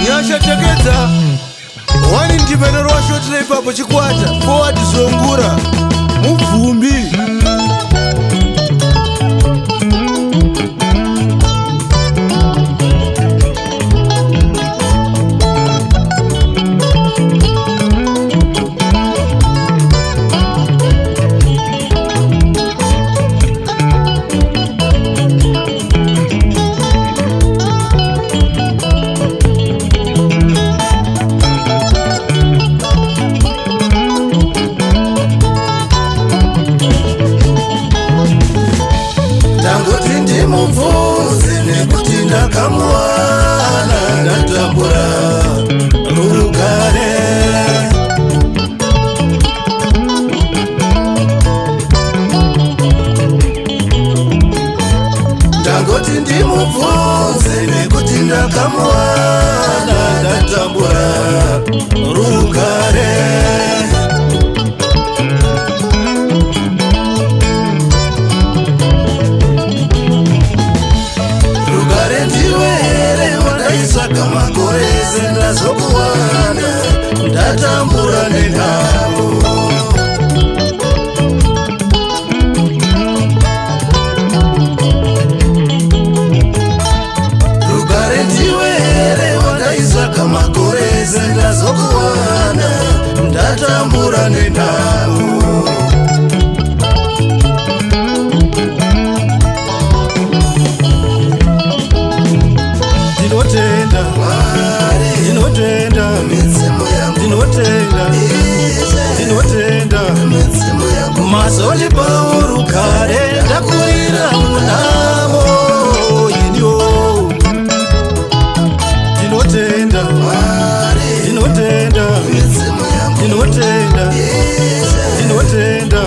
Yashateketa wani ndivenero washotile ipapo chikwata forward zongura muvumbi Kamuana natambura rugare ndangoti ndimubvunze nekuti ndakamuana natambura rugare saka makore sendazokuwana ndatambura nenhamo rugare ndiwe here wandaisaka makore sendazokuwana ndatambura nenhamo mazoli paurugare ndakurira munamo inyo ndinotenda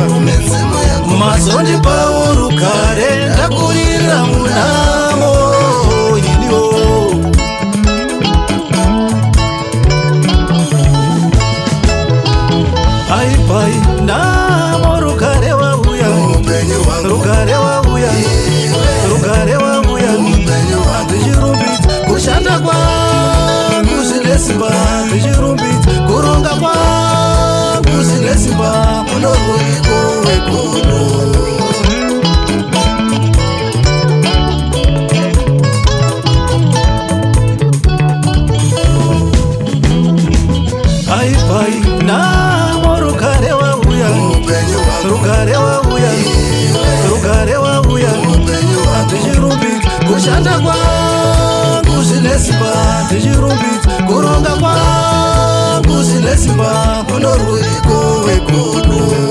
mazoli paurugare ndakurira munamo inyo aipai namo rugare wauya ndichirumbidza kushanda kwangu zvine simba ndichirumbidza kuronga kwangu zvine simba munorwiko wekono aipai namo rugare wauya ndichirumbidza kushanda kwangu zvine simba ndichirumbidza kuronga kwangu zvine simba munorwiko wekono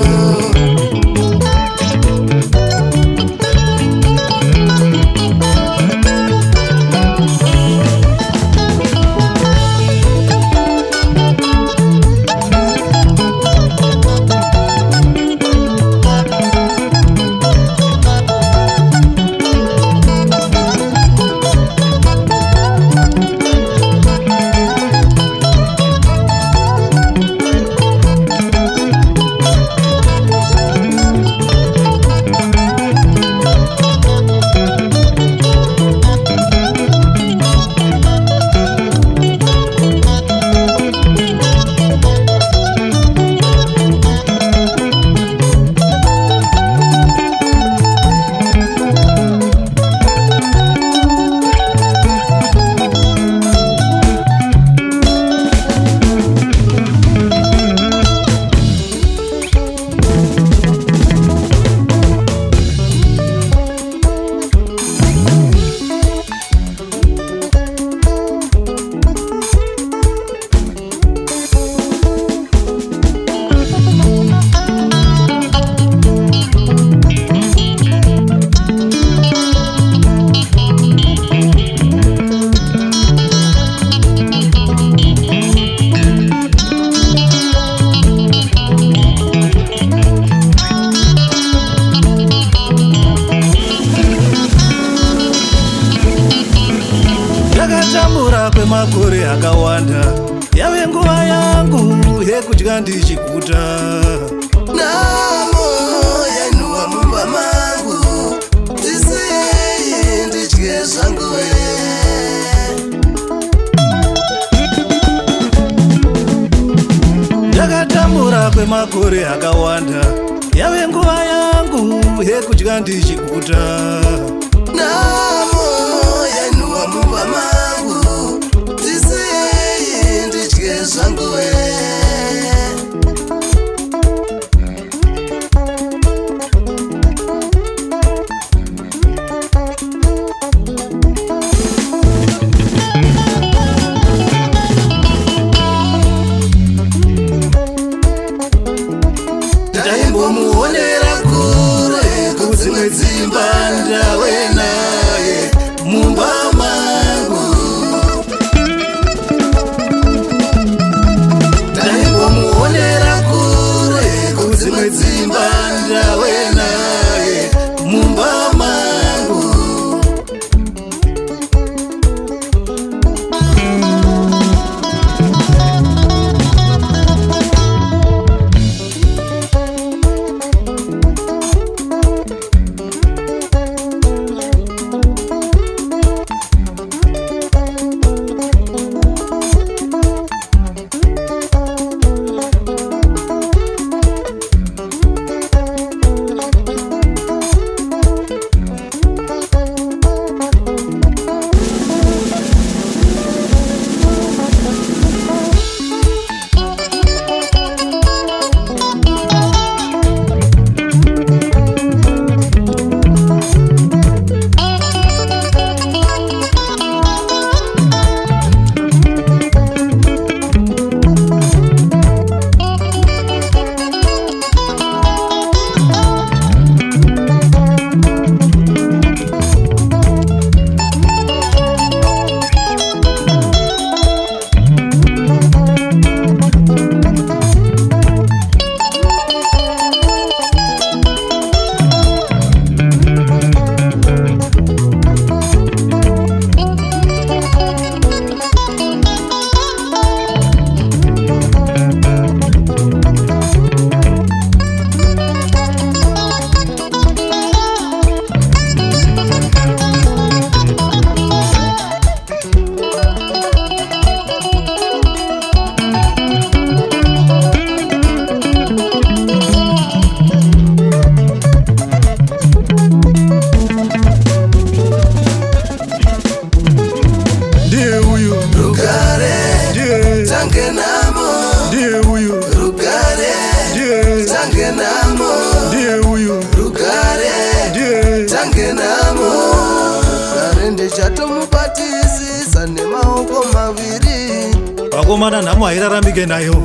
kwemakore akawanda yave nguva yangu yekudya ndichikuta namo yanuwa mumba mangu tisei ndidye zvangu kwemakore akawanda yave nguva yangu yekudya ndichiguta. Namo yanuwa mumba mangu tisei ndidye zvangu muonera kure kudzimwe dzimba ndawe naye mumba mangu. Ndaimbomuonera kure kudzimwe dzimba ndawe naye mumba mangu. Chatomubatisisa nemaoko maviri vakomana nhamo hairarambike nayo.